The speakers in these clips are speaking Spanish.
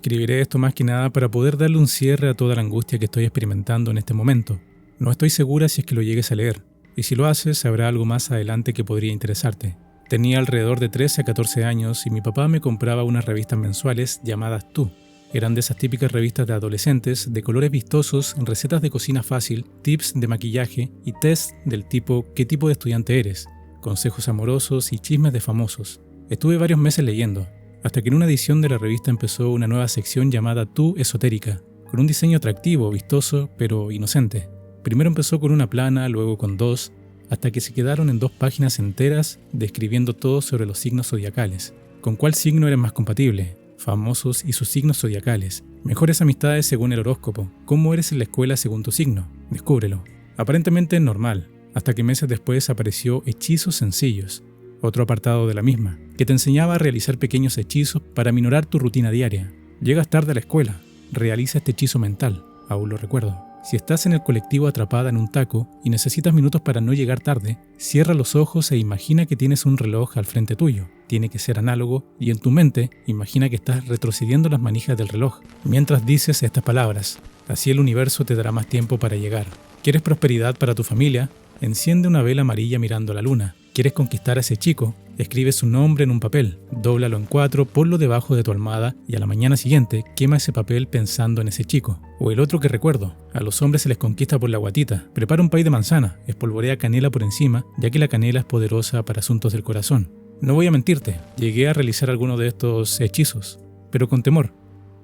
Escribiré esto más que nada para poder darle un cierre a toda la angustia que estoy experimentando en este momento. No estoy segura si es que lo llegues a leer, y si lo haces, habrá algo más adelante que podría interesarte. Tenía alrededor de 13 a 14 años y mi papá me compraba unas revistas mensuales llamadas Tú. Eran de esas típicas revistas de adolescentes, de colores vistosos, recetas de cocina fácil, tips de maquillaje y test del tipo ¿qué tipo de estudiante eres?, consejos amorosos y chismes de famosos. Estuve varios meses leyendo, hasta que en una edición de la revista empezó una nueva sección llamada Tú Esotérica, con un diseño atractivo, vistoso, pero inocente. Primero empezó con una plana, luego con dos, hasta que se quedaron en 2 páginas enteras describiendo todo sobre los signos zodiacales. ¿Con cuál signo eres más compatible? Famosos y sus signos zodiacales. Mejores amistades según el horóscopo. ¿Cómo eres en la escuela según tu signo? Descúbrelo. Aparentemente normal, hasta que meses después apareció Hechizos Sencillos, otro apartado de la misma, que te enseñaba a realizar pequeños hechizos para aminorar tu rutina diaria. Llegas tarde a la escuela, realiza este hechizo mental, aún lo recuerdo. Si estás en el colectivo atrapada en un taco y necesitas minutos para no llegar tarde, cierra los ojos e imagina que tienes un reloj al frente tuyo. Tiene que ser análogo y en tu mente imagina que estás retrocediendo las manijas del reloj mientras dices estas palabras. Así el universo te dará más tiempo para llegar. ¿Quieres prosperidad para tu familia? Enciende una vela amarilla mirando la luna. ¿Quieres conquistar a ese chico? Escribe su nombre en un papel, dóblalo en 4, ponlo debajo de tu almohada y a la mañana siguiente quema ese papel pensando en ese chico. O el otro que recuerdo, a los hombres se les conquista por la guatita. Prepara un pay de manzana, espolvorea canela por encima, ya que la canela es poderosa para asuntos del corazón. No voy a mentirte, llegué a realizar alguno de estos hechizos, pero con temor,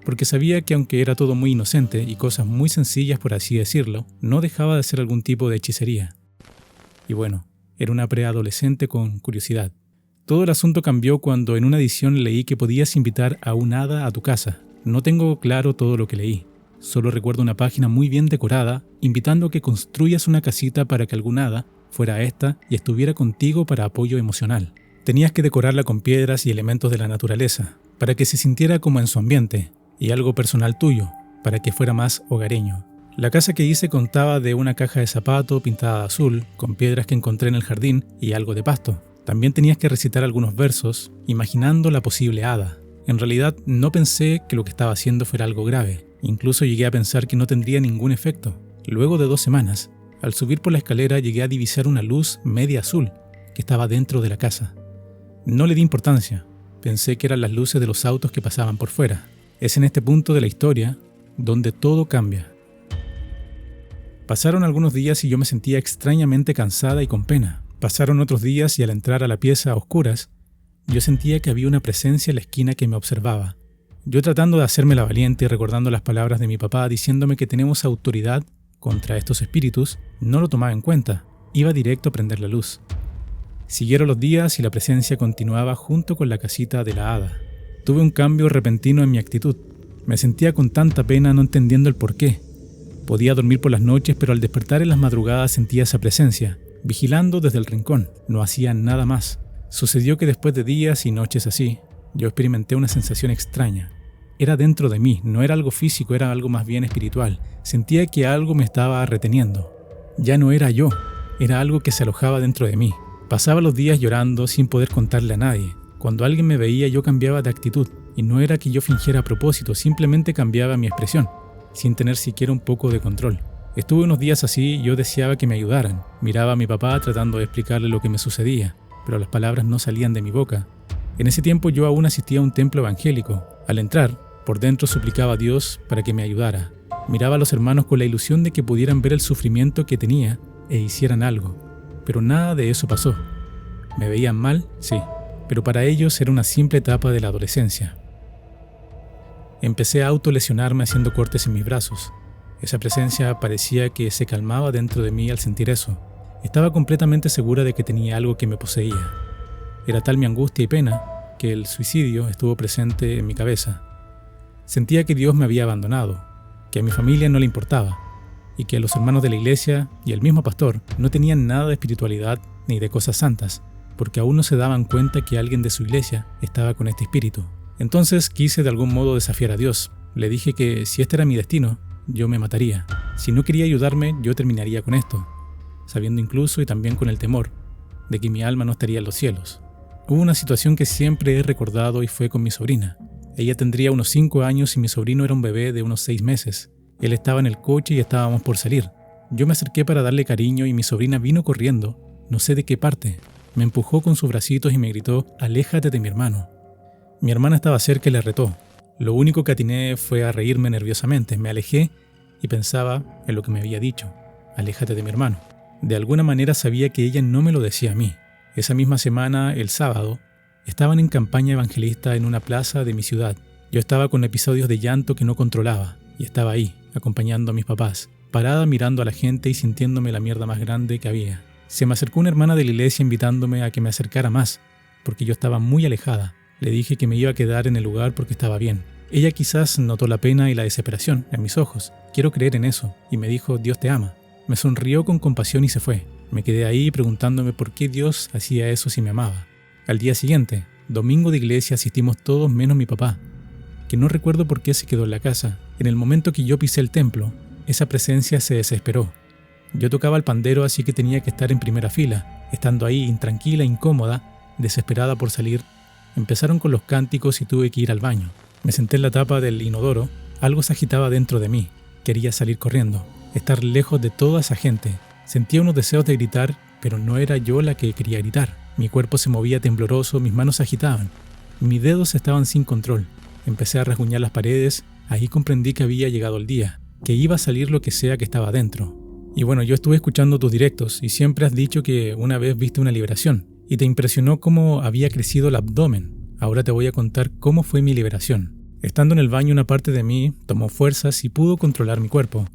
porque sabía que aunque era todo muy inocente y cosas muy sencillas por así decirlo, no dejaba de ser algún tipo de hechicería. Y bueno, era una preadolescente con curiosidad. Todo el asunto cambió cuando en una edición leí que podías invitar a un hada a tu casa. No tengo claro todo lo que leí. Solo recuerdo una página muy bien decorada, invitando a que construyas una casita para que algún hada fuera a esta y estuviera contigo para apoyo emocional. Tenías que decorarla con piedras y elementos de la naturaleza, para que se sintiera como en su ambiente, y algo personal tuyo, para que fuera más hogareño. La casa que hice contaba de una caja de zapato pintada de azul, con piedras que encontré en el jardín y algo de pasto. También tenías que recitar algunos versos, imaginando la posible hada. En realidad, no pensé que lo que estaba haciendo fuera algo grave. Incluso llegué a pensar que no tendría ningún efecto. Luego de 2 semanas, al subir por la escalera llegué a divisar una luz media azul que estaba dentro de la casa. No le di importancia. Pensé que eran las luces de los autos que pasaban por fuera. Es en este punto de la historia donde todo cambia. Pasaron algunos días y yo me sentía extrañamente cansada y con pena. Pasaron otros días y al entrar a la pieza a oscuras, yo sentía que había una presencia en la esquina que me observaba. Yo tratando de hacerme la valiente y recordando las palabras de mi papá diciéndome que tenemos autoridad contra estos espíritus, no lo tomaba en cuenta. Iba directo a prender la luz. Siguieron los días y la presencia continuaba junto con la casita de la hada. Tuve un cambio repentino en mi actitud. Me sentía con tanta pena no entendiendo el porqué. Podía dormir por las noches, pero al despertar en las madrugadas sentía esa presencia, vigilando desde el rincón. No hacía nada más. Sucedió que después de días y noches así, yo experimenté una sensación extraña. Era dentro de mí, no era algo físico, era algo más bien espiritual. Sentía que algo me estaba reteniendo. Ya no era yo, era algo que se alojaba dentro de mí. Pasaba los días llorando sin poder contarle a nadie. Cuando alguien me veía yo cambiaba de actitud, y no era que yo fingiera a propósito, simplemente cambiaba mi expresión, sin tener siquiera un poco de control. Estuve unos días así y yo deseaba que me ayudaran. Miraba a mi papá tratando de explicarle lo que me sucedía, pero las palabras no salían de mi boca. En ese tiempo yo aún asistía a un templo evangélico. Al entrar, por dentro suplicaba a Dios para que me ayudara. Miraba a los hermanos con la ilusión de que pudieran ver el sufrimiento que tenía e hicieran algo. Pero nada de eso pasó. ¿Me veían mal? Sí, pero para ellos era una simple etapa de la adolescencia. Empecé a autolesionarme haciendo cortes en mis brazos. Esa presencia parecía que se calmaba dentro de mí al sentir eso. Estaba completamente segura de que tenía algo que me poseía. Era tal mi angustia y pena que el suicidio estuvo presente en mi cabeza. Sentía que Dios me había abandonado, que a mi familia no le importaba, y que los hermanos de la iglesia y el mismo pastor no tenían nada de espiritualidad ni de cosas santas, porque aún no se daban cuenta que alguien de su iglesia estaba con este espíritu. Entonces quise de algún modo desafiar a Dios. Le dije que si este era mi destino, yo me mataría. Si no quería ayudarme, yo terminaría con esto, sabiendo incluso y también con el temor de que mi alma no estaría en los cielos. Hubo una situación que siempre he recordado y fue con mi sobrina. Ella tendría unos 5 años y mi sobrino era un bebé de unos 6 meses. Él estaba en el coche y estábamos por salir. Yo me acerqué para darle cariño y mi sobrina vino corriendo, no sé de qué parte. Me empujó con sus bracitos y me gritó: «Aléjate de mi hermano». Mi hermana estaba cerca y le retó. Lo único que atiné fue a reírme nerviosamente. Me alejé y pensaba en lo que me había dicho: «Aléjate de mi hermano». De alguna manera sabía que ella no me lo decía a mí. Esa misma semana, el sábado, estaban en campaña evangelista en una plaza de mi ciudad. Yo estaba con episodios de llanto que no controlaba y estaba ahí, acompañando a mis papás, parada mirando a la gente y sintiéndome la mierda más grande que había. Se me acercó una hermana de la iglesia invitándome a que me acercara más, porque yo estaba muy alejada. Le dije que me iba a quedar en el lugar porque estaba bien. Ella quizás notó la pena y la desesperación en mis ojos. Quiero creer en eso. Y me dijo: «Dios te ama». Me sonrió con compasión y se fue. Me quedé ahí preguntándome por qué Dios hacía eso si me amaba. Al día siguiente, domingo de iglesia, asistimos todos menos mi papá, que no recuerdo por qué se quedó en la casa. En el momento que yo pisé el templo, esa presencia se desesperó. Yo tocaba el pandero, así que tenía que estar en primera fila. Estando ahí, intranquila, incómoda, desesperada por salir, empezaron con los cánticos y tuve que ir al baño. Me senté en la tapa del inodoro. Algo se agitaba dentro de mí. Quería salir corriendo, estar lejos de toda esa gente. Sentía unos deseos de gritar, pero no era yo la que quería gritar. Mi cuerpo se movía tembloroso, mis manos se agitaban. Mis dedos estaban sin control. Empecé a rasguñar las paredes. Ahí comprendí que había llegado el día, que iba a salir lo que sea que estaba dentro. Y bueno, yo estuve escuchando tus directos y siempre has dicho que una vez viste una liberación y te impresionó cómo había crecido el abdomen. Ahora te voy a contar cómo fue mi liberación. Estando en el baño, una parte de mí tomó fuerzas y pudo controlar mi cuerpo.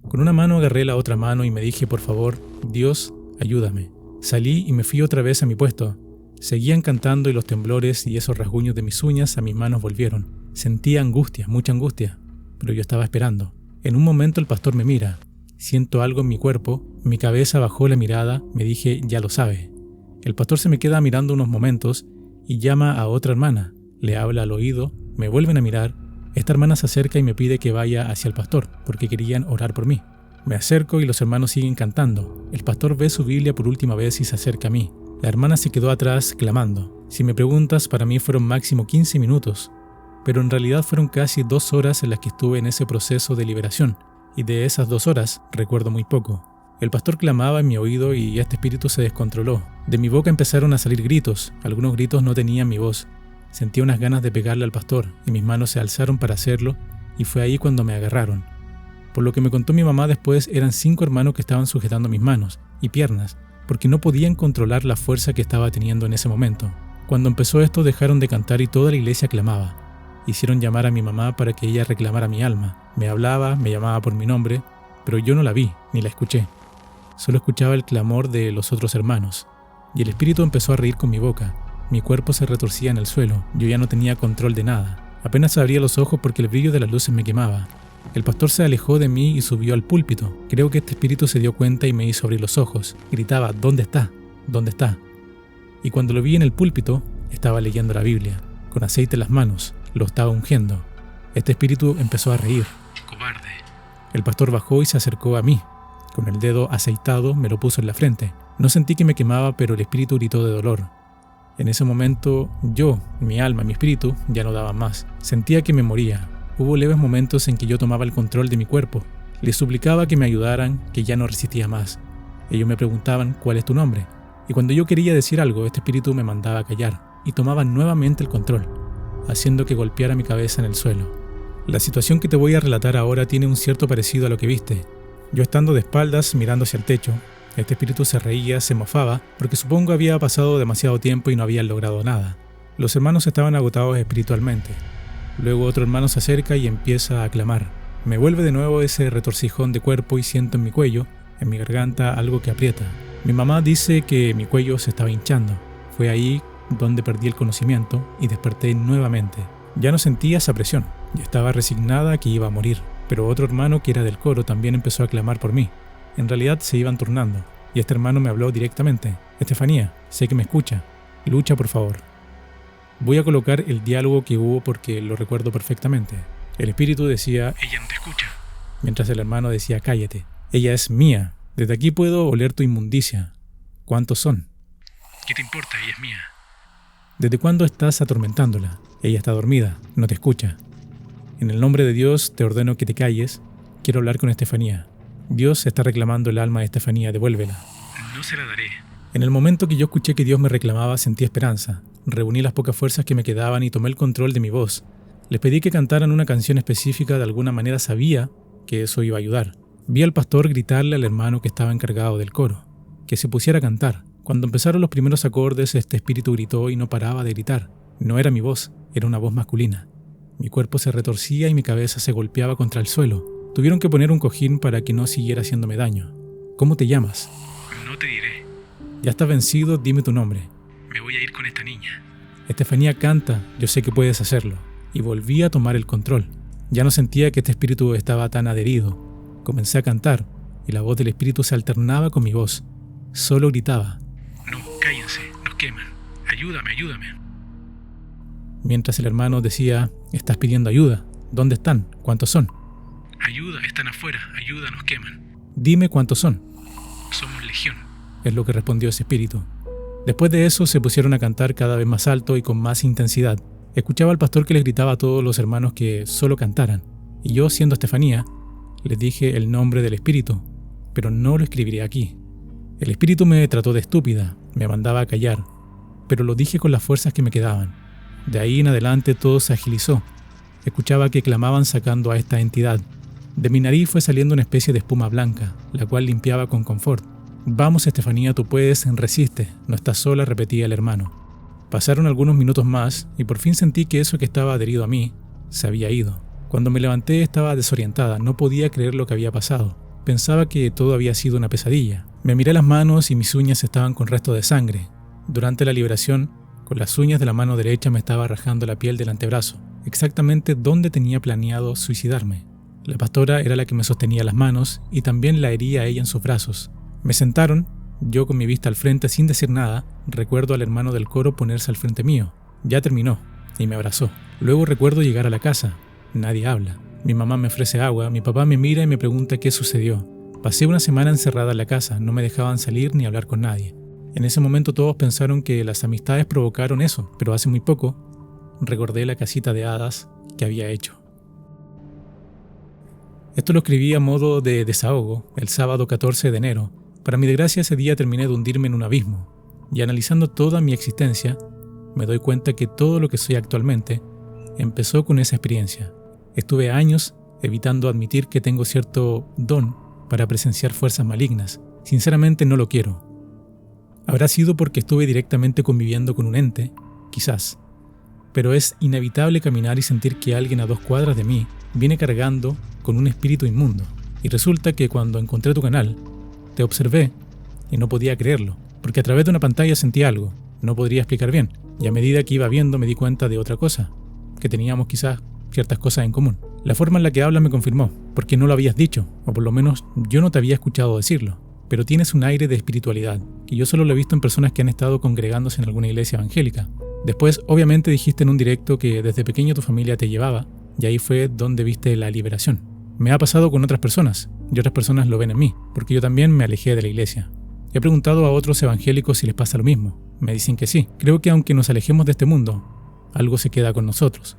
Con una mano agarré la otra mano y me dije: «Por favor, Dios, ayúdame». Salí y me fui otra vez a mi puesto. Seguían cantando y los temblores y esos rasguños de mis uñas a mis manos volvieron. Sentía angustia, mucha angustia, pero yo estaba esperando. En un momento el pastor me mira. Siento algo en mi cuerpo, mi cabeza bajó la mirada, me dije: «Ya lo sabe». El pastor se me queda mirando unos momentos y llama a otra hermana. Le habla al oído, me vuelven a mirar. Esta hermana se acerca y me pide que vaya hacia el pastor, porque querían orar por mí. Me acerco y los hermanos siguen cantando. El pastor ve su Biblia por última vez y se acerca a mí. La hermana se quedó atrás clamando. Si me preguntas, para mí fueron máximo 15 minutos, pero en realidad fueron casi 2 horas en las que estuve en ese proceso de liberación, y de esas 2 horas recuerdo muy poco. El pastor clamaba en mi oído y este espíritu se descontroló. De mi boca empezaron a salir gritos. Algunos gritos no tenían mi voz. Sentía unas ganas de pegarle al pastor y mis manos se alzaron para hacerlo, y fue ahí cuando me agarraron. Por lo que me contó mi mamá después, eran 5 hermanos que estaban sujetando mis manos y piernas, porque no podían controlar la fuerza que estaba teniendo en ese momento. Cuando empezó esto, dejaron de cantar y toda la iglesia clamaba. Hicieron llamar a mi mamá para que ella reclamara mi alma. Me hablaba, me llamaba por mi nombre, pero yo no la vi ni la escuché. Solo escuchaba el clamor de los otros hermanos. Y el espíritu empezó a reír con mi boca. Mi cuerpo se retorcía en el suelo. Yo ya no tenía control de nada. Apenas abría los ojos porque el brillo de las luces me quemaba. El pastor se alejó de mí y subió al púlpito. Creo que este espíritu se dio cuenta y me hizo abrir los ojos. Gritaba: «¿Dónde está? ¿Dónde está?». Y cuando lo vi en el púlpito, estaba leyendo la Biblia, con aceite en las manos. Lo estaba ungiendo. Este espíritu empezó a reír. «Cobarde». El pastor bajó y se acercó a mí. Con el dedo aceitado me lo puso en la frente. No sentí que me quemaba, pero el espíritu gritó de dolor. En ese momento, yo, mi alma, mi espíritu, ya no daban más. Sentía que me moría. Hubo leves momentos en que yo tomaba el control de mi cuerpo. Les suplicaba que me ayudaran, que ya no resistía más. Ellos me preguntaban: «¿Cuál es tu nombre?». Y cuando yo quería decir algo, este espíritu me mandaba a callar y tomaba nuevamente el control, haciendo que golpeara mi cabeza en el suelo. La situación que te voy a relatar ahora tiene un cierto parecido a lo que viste. Yo estando de espaldas mirando hacia el techo, este espíritu se reía, se mofaba, porque supongo había pasado demasiado tiempo y no habían logrado nada. Los hermanos estaban agotados espiritualmente. Luego otro hermano se acerca y empieza a clamar. Me vuelve de nuevo ese retorcijón de cuerpo y siento en mi cuello, en mi garganta, algo que aprieta. Mi mamá dice que mi cuello se estaba hinchando. Fue ahí donde perdí el conocimiento y desperté nuevamente. Ya no sentía esa presión y estaba resignada que iba a morir. Pero otro hermano que era del coro también empezó a clamar por mí. En realidad se iban turnando, y este hermano me habló directamente. «Estefanía, sé que me escucha. Lucha, por favor». Voy a colocar el diálogo que hubo porque lo recuerdo perfectamente. El espíritu decía: «Ella no te escucha», mientras el hermano decía: «Cállate. Ella es mía. Desde aquí puedo oler tu inmundicia. ¿Cuántos son?». «¿Qué te importa? Ella es mía». ¿Desde cuándo estás atormentándola? Ella está dormida, no te escucha. En el nombre de Dios te ordeno que te calles. Quiero hablar con Estefanía. Dios está reclamando el alma de Estefanía, devuélvela. No se la daré. En el momento que yo escuché que Dios me reclamaba, sentí esperanza. Reuní las pocas fuerzas que me quedaban y tomé el control de mi voz. Les pedí que cantaran una canción específica, de alguna manera sabía que eso iba a ayudar. Vi al pastor gritarle al hermano que estaba encargado del coro, que se pusiera a cantar. Cuando empezaron los primeros acordes, este espíritu gritó y no paraba de gritar. No era mi voz, era una voz masculina. Mi cuerpo se retorcía y mi cabeza se golpeaba contra el suelo. Tuvieron que poner un cojín para que no siguiera haciéndome daño. ¿Cómo te llamas? No te diré. Ya estás vencido, dime tu nombre. Me voy a ir con esta niña. Estefanía, canta, yo sé que puedes hacerlo. Y volví a tomar el control. Ya no sentía que este espíritu estaba tan adherido. Comencé a cantar, y la voz del espíritu se alternaba con mi voz. Solo gritaba. No, cállense, nos queman. Ayúdame, ayúdame. Mientras el hermano decía, estás pidiendo ayuda. ¿Dónde están? ¿Cuántos son? Ayuda, están afuera, ayuda, nos queman. Dime cuántos son. Somos legión. Es lo que respondió ese espíritu. Después de eso se pusieron a cantar cada vez más alto y con más intensidad. Escuchaba al pastor que les gritaba a todos los hermanos que solo cantaran. Y yo, siendo Estefanía, les dije el nombre del espíritu, pero no lo escribiré aquí. El espíritu me trató de estúpida, me mandaba a callar, pero lo dije con las fuerzas que me quedaban. De ahí en adelante todo se agilizó. Escuchaba que clamaban sacando a esta entidad. De mi nariz fue saliendo una especie de espuma blanca, la cual limpiaba con confort. Vamos, Estefanía, tú puedes, resiste, no estás sola, repetía el hermano. Pasaron algunos minutos más y por fin sentí que eso que estaba adherido a mí se había ido. Cuando me levanté estaba desorientada, no podía creer lo que había pasado. Pensaba que todo había sido una pesadilla. Me miré las manos y mis uñas estaban con restos de sangre. Durante la liberación, con las uñas de la mano derecha me estaba rajando la piel del antebrazo, exactamente donde tenía planeado suicidarme. La pastora era la que me sostenía las manos y también la hería a ella en sus brazos. Me sentaron, yo con mi vista al frente sin decir nada. Recuerdo al hermano del coro ponerse al frente mío. Ya terminó y me abrazó. Luego recuerdo llegar a la casa. Nadie habla. Mi mamá me ofrece agua, mi papá me mira y me pregunta qué sucedió. Pasé una semana encerrada en la casa, no me dejaban salir ni hablar con nadie. En ese momento todos pensaron que las amistades provocaron eso, pero hace muy poco recordé la casita de hadas que había hecho. Esto lo escribí a modo de desahogo el sábado 14 de enero. Para mi desgracia ese día terminé de hundirme en un abismo, y analizando toda mi existencia, me doy cuenta que todo lo que soy actualmente empezó con esa experiencia. Estuve años evitando admitir que tengo cierto don para presenciar fuerzas malignas. Sinceramente no lo quiero. Habrá sido porque estuve directamente conviviendo con un ente, quizás. Pero es inevitable caminar y sentir que alguien a 2 cuadras de mí viene cargando con un espíritu inmundo. Y resulta que cuando encontré tu canal, te observé y no podía creerlo, porque a través de una pantalla sentí algo, no podría explicar bien, y a medida que iba viendo me di cuenta de otra cosa, que teníamos quizás ciertas cosas en común. La forma en la que hablas me confirmó, porque no lo habías dicho, o por lo menos yo no te había escuchado decirlo, pero tienes un aire de espiritualidad, que yo solo lo he visto en personas que han estado congregándose en alguna iglesia evangélica. Después, obviamente dijiste en un directo que desde pequeño tu familia te llevaba, y ahí fue donde viste la liberación. Me ha pasado con otras personas, y otras personas lo ven en mí, porque yo también me alejé de la iglesia. He preguntado a otros evangélicos si les pasa lo mismo. Me dicen que sí. Creo que aunque nos alejemos de este mundo, algo se queda con nosotros.